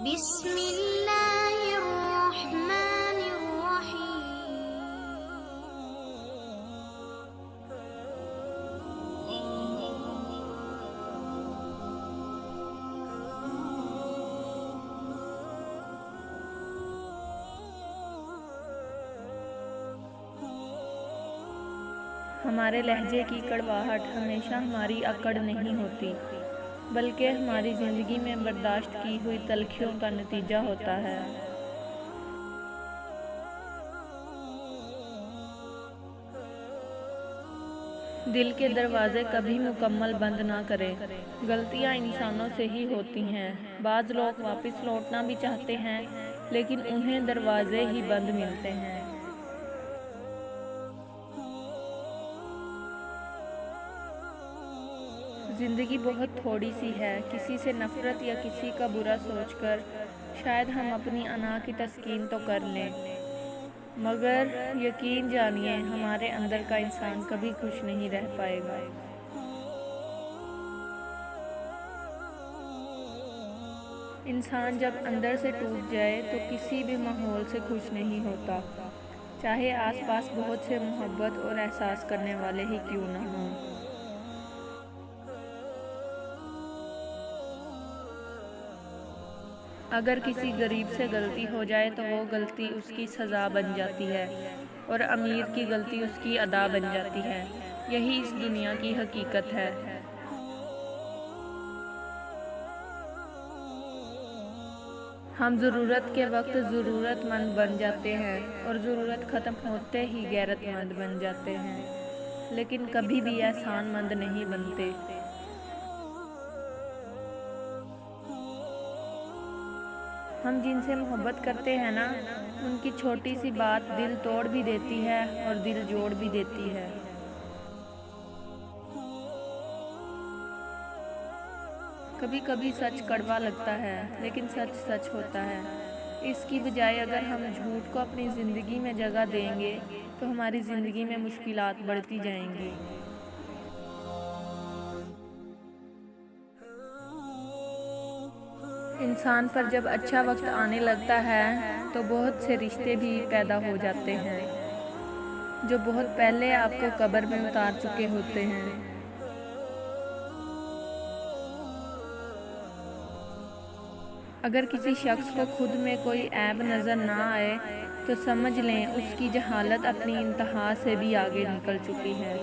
बिस्मिल्लाहिर्रहमानिर्रहीम। हमारे लहजे की कड़वाहट हमेशा हमारी अकड़ नहीं होती, बल्कि हमारी ज़िंदगी में बर्दाश्त की हुई तलखियों का नतीजा होता है। दिल के दरवाजे कभी मुकम्मल बंद ना करें। गलतियाँ इंसानों से ही होती हैं। बाज़ लोग वापस लौटना भी चाहते हैं, लेकिन उन्हें दरवाजे ही बंद मिलते हैं। ज़िंदगी बहुत थोड़ी सी है। किसी से नफ़रत या किसी का बुरा सोचकर शायद हम अपनी अना की तस्कीन तो कर लें, मगर यकीन जानिए हमारे अंदर का इंसान कभी खुश नहीं रह पाएगा। इंसान जब अंदर से टूट जाए तो किसी भी माहौल से खुश नहीं होता, चाहे आसपास बहुत से मोहब्बत और एहसास करने वाले ही क्यों ना हों। अगर किसी गरीब से गलती हो जाए तो वो गलती उसकी सज़ा बन जाती है, और अमीर की गलती उसकी अदा बन जाती है। यही इस दुनिया की हकीकत है। हम ज़रूरत के वक्त ज़रूरतमंद बन जाते हैं और ज़रूरत ख़त्म होते ही गैरतमंद बन जाते हैं, लेकिन कभी भी एहसानमंद नहीं बनते। हम जिनसे मोहब्बत करते हैं ना, उनकी छोटी सी बात दिल तोड़ भी देती है और दिल जोड़ भी देती है। कभी कभी सच कड़वा लगता है, लेकिन सच सच होता है। इसकी बजाय अगर हम झूठ को अपनी ज़िंदगी में जगह देंगे तो हमारी ज़िंदगी में मुश्किलात बढ़ती जाएंगी। इंसान पर जब अच्छा वक्त आने लगता है तो बहुत से रिश्ते भी पैदा हो जाते हैं जो बहुत पहले आपको कब्र में उतार चुके होते हैं। अगर किसी शख्स को खुद में कोई ऐब नज़र ना आए तो समझ लें उसकी जहालत अपनी इंतहा से भी आगे निकल चुकी है।